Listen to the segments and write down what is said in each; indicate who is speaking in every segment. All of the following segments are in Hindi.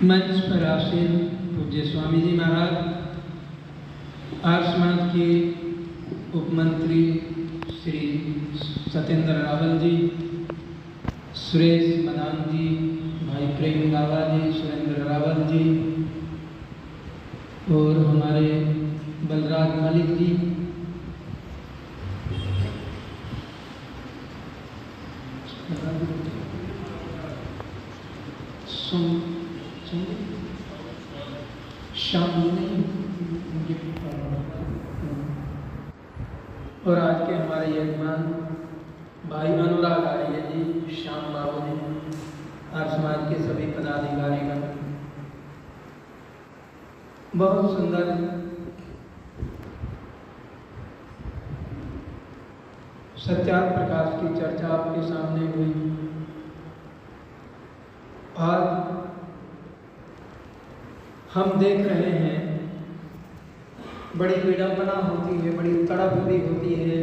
Speaker 1: मंच पर आसीन पूज्य स्वामी जी महाराज, आर्य समाज के उपमंत्री श्री सत्येंद्र रावल जी, सुरेश मदान जी, भाई प्रेम गावा जी, सुरेंद्र रावल जी और हमारे बलराज मलिक जी, और आज के हमारे यजमान भाई अनुराग आर्य जी, श्याम बाबू जी, आर्य समाज के सभी पदाधिकारीगण, बहुत सुंदर सत्यार्थ प्रकाश की चर्चा आपके सामने हुई। आज हम देख रहे हैं, बड़ी विडंबना होती है, बड़ी तड़प भी होती है,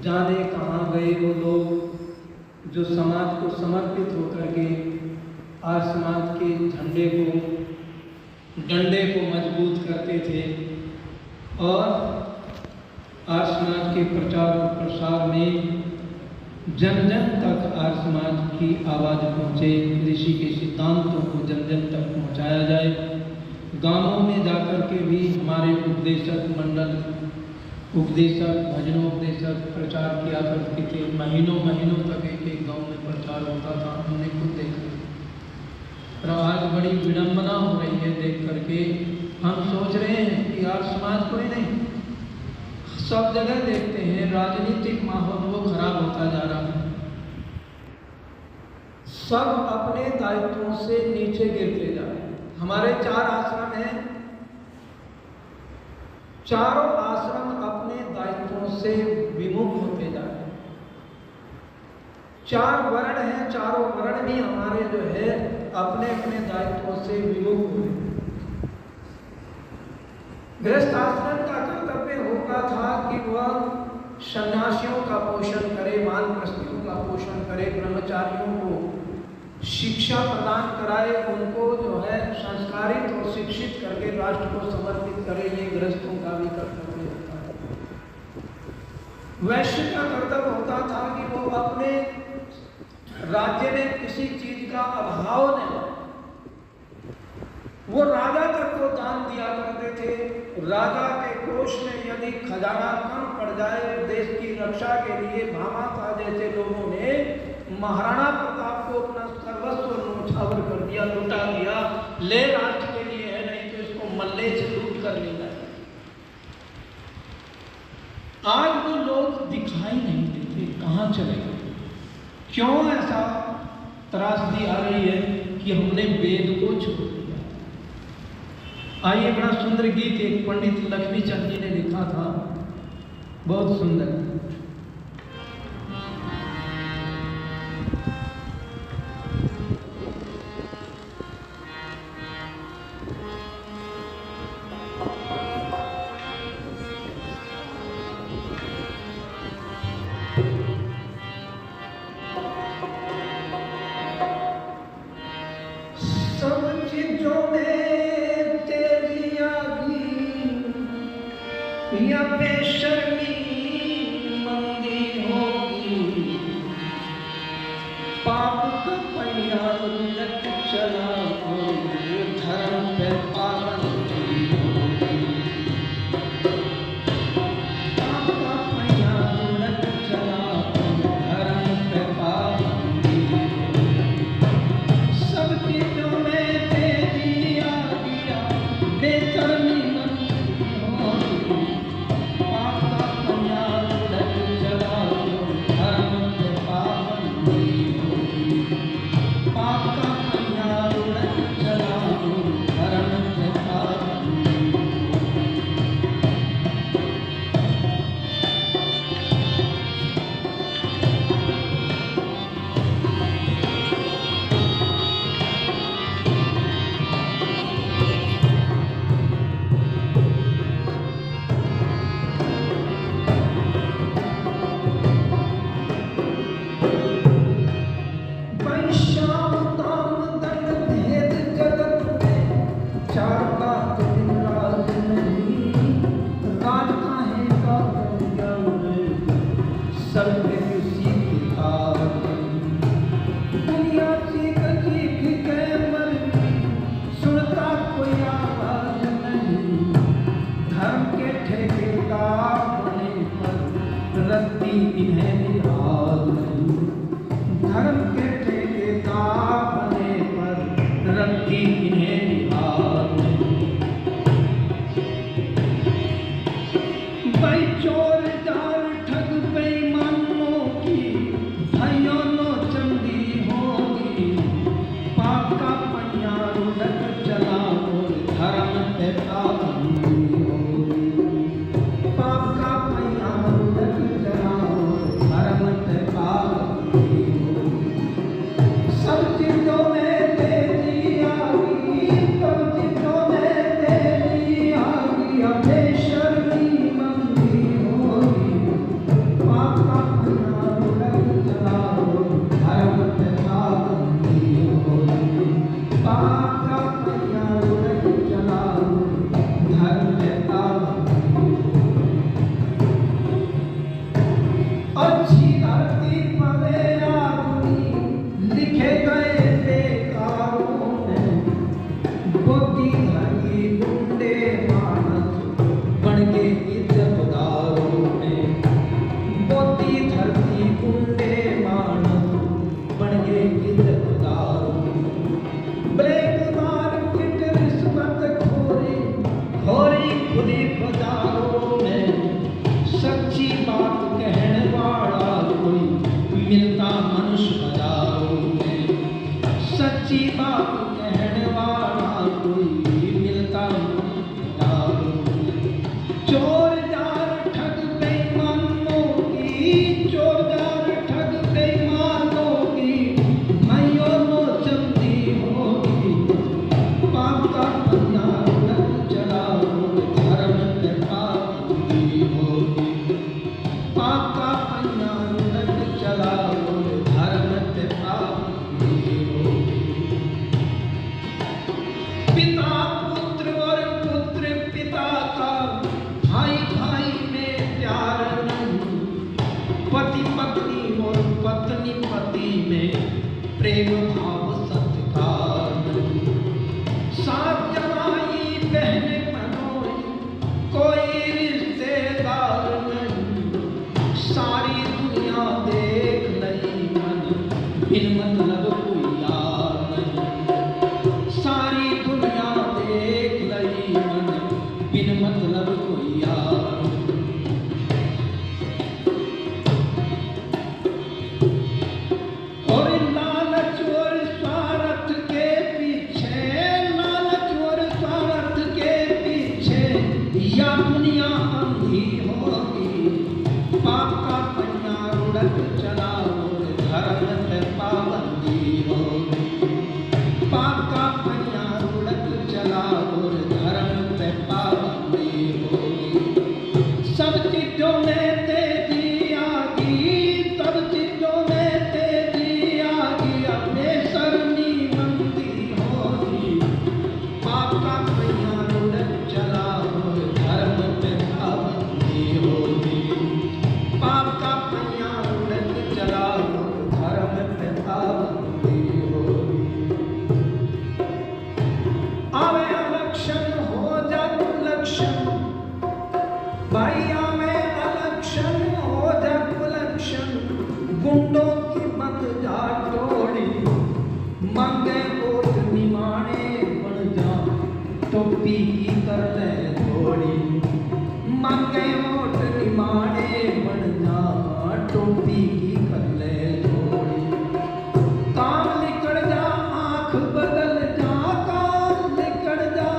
Speaker 1: जाने कहाँ गए वो लोग जो समाज को समर्पित होकर के आर्य समाज के डंडे को मजबूत करते थे और आर्य समाज के प्रचार और प्रसार में जन जन तक आर्य समाज की आवाज़ पहुँचे, ऋषि के सिद्धांतों को जन जन तक पहुँचाया जाए। गांवों में जाकर के भी हमारे उपदेशक मंडल, उपदेशक, भजनोपदेशक प्रचार किया करते थे। महीनों तक एक गांव में प्रचार होता था, हमने खुद देखा। और आज बड़ी विडंबना हो रही है देख करके। हम सोच रहे हैं कि आर्य समाज को ही नहीं, सब जगह देखते हैं राजनीतिक माहौल वो खराब होता जा रहा है। सब अपने दायित्वों से नीचे गिरते जा रहे हैं। हमारे 4 आश्रम हैं, चारों आश्रम अपने दायित्वों से विमुख होते जा रहे हैं। 4 वर्ण हैं, चारों वर्ण भी हमारे जो है अपने अपने दायित्वों से विमुख हुए। गृहस्थ आश्रम का कर्तव्य होता था कि वह सन्यासियों का पोषण करे, वानप्रस्थियों का पोषण करे, ब्रह्मचारियों को शिक्षा प्रदान कराए, उनको जो है संस्कारित और शिक्षित करके राष्ट्र को समर्पित करे। ये गृहस्थों का भी कर्तव्य होता है। वैश्य का कर्तव्य होता था कि वो अपने राज्य में किसी चीज का अभाव नहीं, वो राजा तक को दान दिया करते थे। राजा के कोष में यदि खजाना कम पड़ जाए, देश की रक्षा के लिए भामाता जैसे लोगों ने महाराणा प्रताप को अपना सर्वस्व न्योछावर कर दिया, लुटा दिया। ले राष्ट्र के लिए है, नहीं तो इसको मल्ले से लूट कर लेना है। आज वो लोग दिखाई नहीं देते, कहाँ चले गए? क्यों ऐसा त्रासदी आ रही है कि हमने वेद को छोड़ दिया? आइए, बड़ा सुंदर गीत एक पंडित लक्ष्मीचंद जी ने लिखा था, बहुत सुंदर।
Speaker 2: या बेशर्मी
Speaker 1: प्रेम भाव सत्कार नहीं। साथ जमाई बहन मनोई कोई रिश्तेदार नहीं। सारी दुनिया देख लई मन बिन मतलब कोई यार नहीं। सारी दुनिया देख लई मन बिन मतलब कोई यार। और लालच और स्वार्थ के पीछे, लालच और स्वार्थ के पीछे या दुनिया अंधी होगी। पाप का पन्ना उड़त चला और धर्म पे पाबंदी होगी। पाप का पन्ना उड़त चला और धर्म पे पाबंदी होगी। सब चीजों में तेजी आ गई, सब चीजों में तेजी आ गई। अपने शर्मी मंदी होगी। पाप का पन्ना उड़त चला और धर्म पे पाबंदी होगी। पाप का पन्ना उड़त चला और धर्म पे पाबंदी होगी। आवे अलक्षण हो जा कुलक्षण, भाई आवे अलक्षण हो जा कुलक्षण। गुंडों की मत जा जोड़ी, मांगे वोट निमाणे बन जा। टोपी की कर ले थोड़ी, मांगे वोट निमाणे बन जा। टोपी की कर ले थोड़ी। काम निकल जा आंख बदल जा, काम निकल जा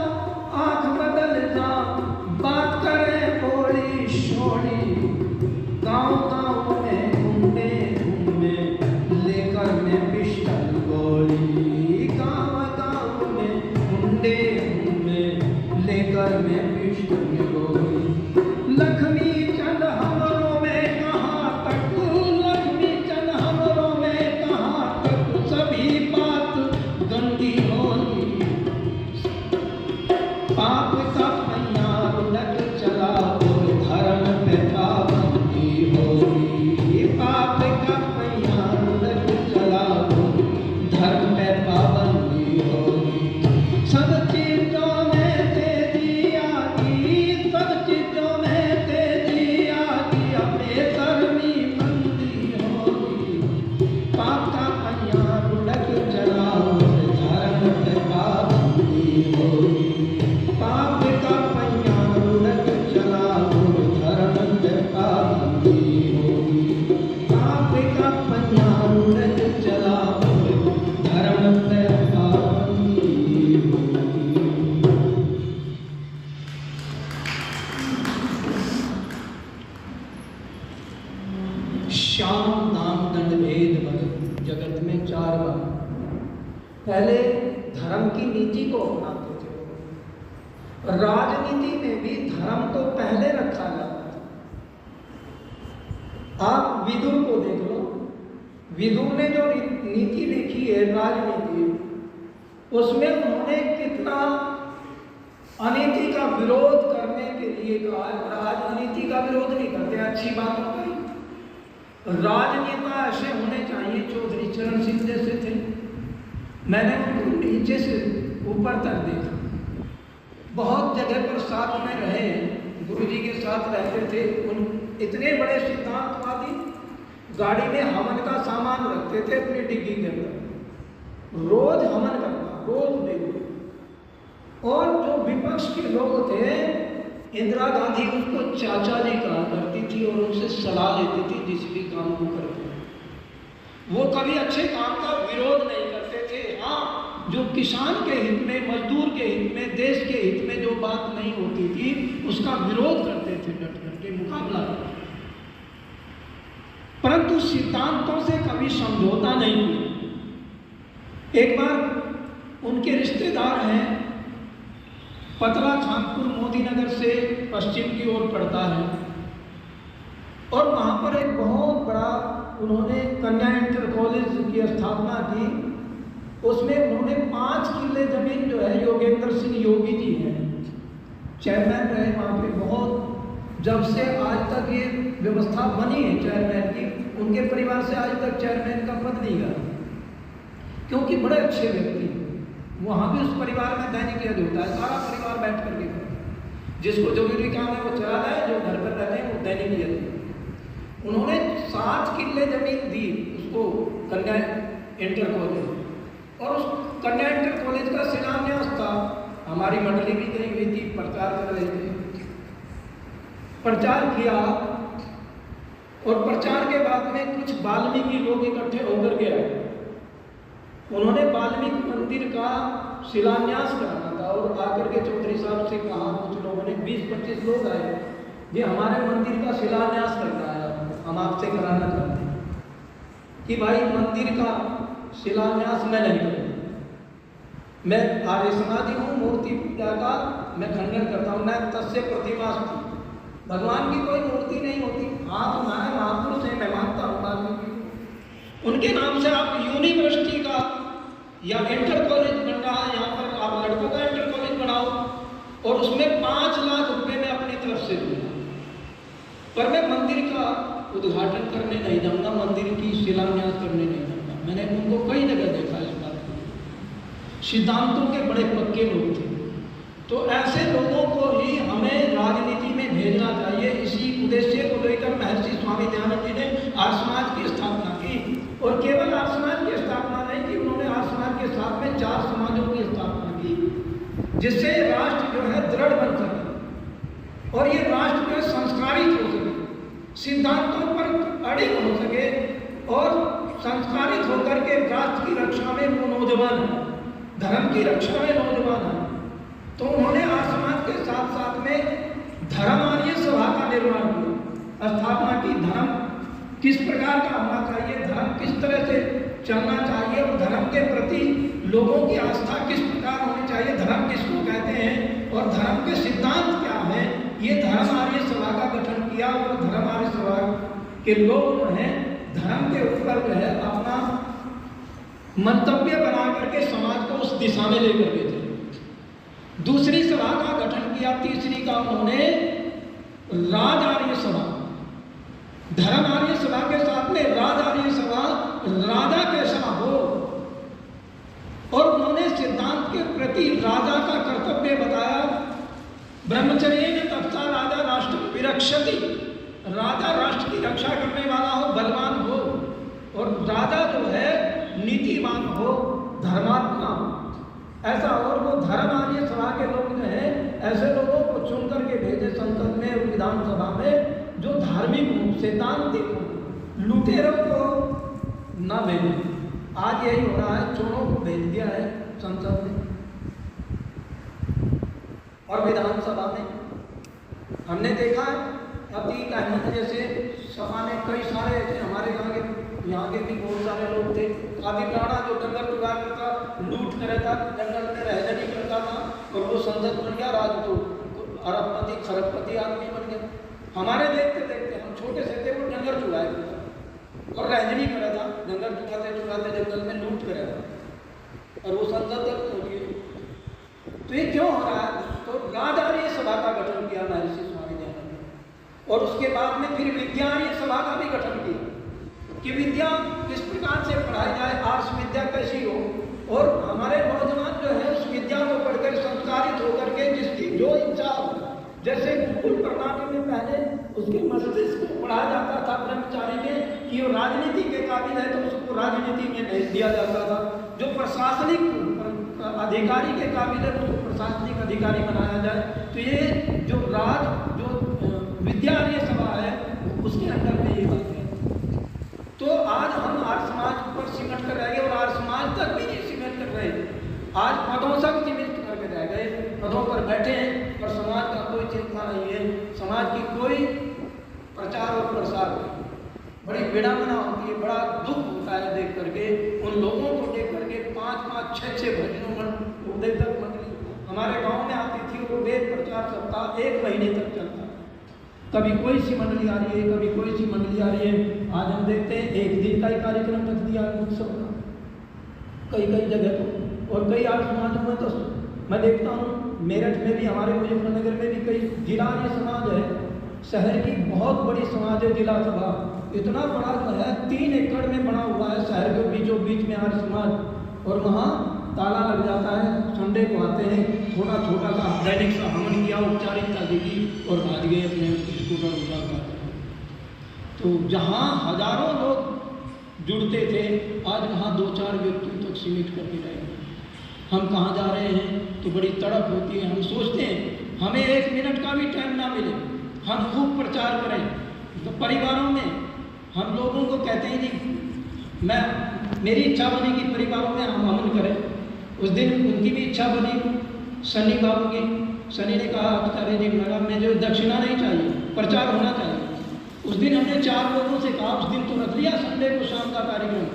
Speaker 1: आंख बदल जा। बात करे बोली शोरी, गाँव गाँव में घूमे घूमे लेकर मैं पिस्टल गोली। गाँव गाँव में घूमे घूमे लेकर मैं पिस्टल गोली। लक्ष्मी चंद हमरों में कहाँ तक, लक्ष्मी चंद हमरों में कहाँ तक। सभी बात गंदी होगी। पाप का पन्ना उलट चला और धर्म पे पाबंदी होगी। पाप का पन्ना उलट चला और धर्म पे पाबंदी होगी। सब चीजों में तेजी आ गई, सब चीजों में तेजी आ गई। अपने शर्मी मंदी होगी। पाप का पन्ना उलट चला और धर्म पे पाबंदी होगी। पाप का पन्ना उलट चला और धर्म पे पाबंदी होगी। पाप का पन्ना उलट चला और धर्म पे पाबंदी होगी। श्याम नाम दंड भेद भगत जगत में चार बार। पहले धर्म की नीति को अपनाते थे। राजनीति में भी धर्म को पहले रखा जाता था। आप विदुर को देख लो, विदुर ने जो नीति लिखी है राजनीति, उसमें उन्होंने कितना अनीति का विरोध करने के लिए कहा। राजनीति का विरोध नहीं करते, अच्छी बात हो गई। राजनेता ऐसे होने चाहिए, चौधरी चरण सिंह जैसे थे। मैंने उनको नीचे से ऊपर तक देखा, बहुत जगह पर साथ में रहे, गुरुजी के साथ रहते थे। उन इतने बड़े सिद्धांतवादी गाड़ी में हवन का सामान रखते थे अपनी डिग्गी के अंदर, रोज हवन करना, रोज देखो। और जो विपक्ष के लोग थे, इंदिरा गांधी उसको चाचा जी कहा करती थी और उनसे सलाह लेती थी जिस भी काम को करते हैं। वो कभी अच्छे काम का विरोध नहीं करते थे। हाँ, जो किसान के हित में, मजदूर के हित में, देश के हित में जो बात नहीं होती थी उसका विरोध करते थे, डट करके मुकाबला करते। परंतु सिद्धांतों से कभी समझौता नहीं हुआ। एक बार उनके रिश्तेदार हैं, पतला खानपुर मोदी नगर से पश्चिम की ओर पड़ता है, और वहाँ पर एक बहुत बड़ा उन्होंने कन्या इंटर कॉलेज की स्थापना की। उसमें उन्होंने 5 किले जमीन जो है योगेंद्र सिंह योगी जी हैं चेयरमैन रहे वहाँ पे। बहुत जब से आज तक ये व्यवस्था बनी है चेयरमैन की, उनके परिवार से आज तक चेयरमैन का पद नहीं गया। क्योंकि बड़े अच्छे व्यक्ति हैं। वहाँ भी उस परिवार में दैनिक यज्ञ होता है, सारा परिवार बैठ करके करता है। जिसको जरूरी काम है वो चला जाए, जो घर पर रहते हैं वो दैनिक यज्ञ। उन्होंने 7 किले जमीन दी उसको कन्या इंटर कॉलेज, और उस कन्या इंटर कॉलेज का शिलान्यास था। हमारी मंडली भी गई हुई थी, प्रचार कर रहे थे, प्रचार किया, और प्रचार के बाद में कुछ वाल्मीकि लोग इकट्ठे होकर के आए। उन्होंने वाल्मीकि मंदिर का शिलान्यास कराना था, और आकर के चौधरी साहब से कहा, कुछ लोगों ने 20-25 लोग आए, ये हमारे मंदिर का शिलान्यास करना है, हम आपसे कराना चाहते हैं कि भाई मंदिर का शिलान्यास मैं नहीं करूँगा, मैं आर्य समाजी हूँ, मूर्ति पूजा का मैं खंडन करता हूँ। न तस्य प्रतिमास्ति, भगवान की कोई मूर्ति नहीं होती। हाँ, हमारे महापुरुष हैं, मैं मानता हूँ वाल्मीकि, उनके नाम से आप यूनिवर्सिटी का या इंटर कॉलेज बन रहा है, यहाँ पर आप लड़कों का इंटर कॉलेज बनाओ, और उसमें 5 लाख रुपए मैं अपनी तरफ से दूंगा, पर मैं मंदिर का उद्घाटन करने नहीं जाऊंगा, मंदिर की शिलान्यास करने नहीं जाऊंगा। मैंने उनको कई जगह देखा इस बात को, सिद्धांतों के बड़े पक्के लोग थे। तो ऐसे लोगों को ही हमें राजनीति में भेजना चाहिए। इसी उद्देश्य को लेकर महर्षि स्वामी दयानंद जी ने आर्य समाज की स्थापना की, और केवल आर्य समाज की स्थापना नहीं की, उन्होंने आर्य समाज के साथ में 4 समाजों की स्थापना की, जिससे राष्ट्र जो है दृढ़ बन सके, और ये राष्ट्र जो है संस्कारित हो सके, सिद्धांतों पर अड़िग हो सके, और संस्कारित होकर के राष्ट्र की रक्षा में वो नौजवान है, धर्म की रक्षा में नौजवान है। तो उन्होंने आर्य समाज के साथ साथ में धर्म आर्य सभा का निर्माण किया, स्थापना की। धर्म किस प्रकार का होना चाहिए, धर्म किस तरह से चलना चाहिए, और धर्म के प्रति लोगों की आस्था किस प्रकार होनी चाहिए, धर्म किसको कहते हैं, और धर्म के सिद्धांत क्या हैं, ये धर्म आर्य सभा का गठन किया। और धर्म आर्य सभा के लोग जो हैं धर्म के ऊपर जो है अपना मंतव्य बना करके समाज को उस दिशा में लेकर गए थे। दूसरी सभा का गठन किया, तीसरी का उन्होंने राज आर्य सभा, धर्म आर्य सभा के साथ में राज आर्य सभा, राजा कैसा हो, और उन्होंने सिद्धांत के प्रति राजा का कर्तव्य बताया। ब्रह्मचर्य ने तपसा राजा राष्ट्र विरक्षति, राजा राष्ट्र की रक्षा करने वाला हो, बलवान हो, और राजा जो है नीतिवान हो, धर्मात्मा हो, ऐसा। और वो धर्म आर्य सभा के लोग जो है ऐसे लोगों को चुन करके भेजे संसद में और विधानसभा में, जो धार्मिक हो, सैद्धांतिक हो, लुटेरों को न भेजे। आज यही हो रहा है, चोरों को भेज दिया है संसद में और विधानसभा में। हमने देखा है अतीक अहमद जैसे सपा ने कई सारे ऐसे हमारे यहाँ के भी बहुत सारे लोग थे। काफी राणा जो जंगल चुरा करता, लूट करे था, जंगल में रहजनी करता था, और वो संसद बन गया, राज तो अरबपति खरबपति आदमी बन गया। हमारे देखते देखते हम छोटे से थे, वो जंगल चुराए और रहजनी करा था, जंगल चुराते चुराते जंगल में लूट करे था, और वो संसद तक पहुँच गई। तो ये क्यों हो रहा है? तो राज आर्य सभा का गठन किया महर्षि स्वामी दयानंद ने, और उसके बाद में फिर विद्या आर्य सभा का भी गठन किया कि विद्या किस प्रकार से पढ़ाई जाए, आर्ष विद्या कैसी हो, और हमारे नौजवान जो है उस विद्या को पढ़कर संस्कारित होकर के जिसकी जो इच्छा हो, जैसे गुरुकुल प्रणाली में पहले उसके मस्तिष्क को पढ़ाया जाता था ब्रह्मचारी में कि वो राजनीति के काबिल है तो उसको राजनीति में भेज दिया जाता था, जो प्रशासनिक अधिकारी के काबिल है तो उसको प्रशासनिक अधिकारी बनाया जाए। तो ये जो विद्या आर्य सभा है उसके अंदर में ये बात है। तो आज हम आर्य समाज पर सिमट कर रह गए, और आर्य समाज तक भी नहीं सिमट कर रहे, आज पदों तक सीमित करके रह गए, पदों पर बैठे हैं और समाज का कोई चिंता नहीं है, समाज की कोई प्रचार और प्रसार नहीं। बड़ी विडंबना होती है, बड़ा दुख होता है देख करके, उन लोगों को देख करके 5-5, 6-6 भजनों उदय तक मंडली हमारे गाँव में आती थी, वो वेद प्रचार सप्ताह 1 महीने तक चलता। कभी कोई सी मंडली आ रही है, कभी कोई सी मंडली आ रही है। आज हम देखते हैं 1 दिन का ही कार्यक्रम रख दिया उत्सव का कई जगह तो, और कई आर्य समाजों में तो मैं देखता हूँ मेरठ में भी, हमारे मुजफ्फरनगर में भी कई जिला आर्य समाज है, शहर की बहुत बड़ी समाज है जिला सभा, इतना बड़ा है 3 एकड़ में बना हुआ है शहर के बीचों बीच में आर्य समाज, और वहाँ ताला लग जाता है। संडे को आते हैं, थोड़ा छोटा सा दैनिक सा हवन किया, औपचारिकता दी और भाग गए अपने स्कूटर उठा। तो जहाँ हजारों लोग जुड़ते थे, आज वहाँ 2-4 व्यक्ति तक सीमित करके रहे। हम कहाँ जा रहे हैं तो बड़ी तड़प होती है। हम सोचते हैं हमें 1 मिनट का भी टाइम ना मिले, हम खूब प्रचार करें। तो परिवारों में हम लोगों को कहते हैं जी, मेरी इच्छा बनी कि परिवारों में हम हवन करें। उस दिन उनकी भी इच्छा बनी, सनी बाबू की। सनी ने कहा अरे जी मैडम, में जो दक्षिणा नहीं चाहिए, प्रचार होना चाहिए। उस दिन हमने 4 लोगों से कहा, उस दिन तो रख लिया संडे को शाम का कार्यक्रम,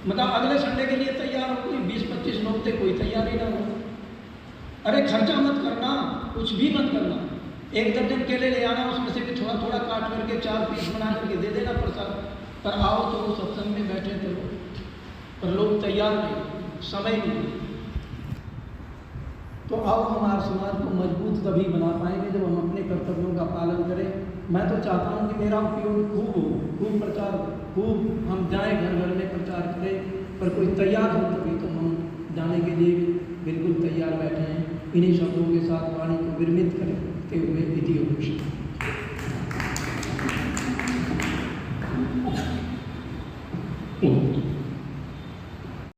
Speaker 1: मतलब अगले संडे के लिए तैयार हो। कोई 20-25 लोग थे, कोई तैयार ही ना हो। अरे खर्चा मत करना, कुछ भी मत करना, 1 दर्जन केले ले आना, उसमें से भी थोड़ा थोड़ा काट करके 4 पीस बना करके दे देना प्रसाद। पर आओ तो वो सत्संग में बैठे थे लोग, पर लोग तैयार नहीं, समय नहीं। तो आओ हम आर्य समाज को मजबूत तभी बना पाएंगे जब हम अपने कर्तव्यों का पालन करें। मैं तो चाहता हूँ कि मेरा उपयोग खूब हो, खूब प्रचार हो, खूब हम जाएं, घर घर में प्रचार करें। पर कोई तैयार हो तभी तो हम जाने के लिए बिल्कुल तैयार बैठे हैं। इन्हीं शब्दों के साथ वाणी को विरमित करते हुए विधि और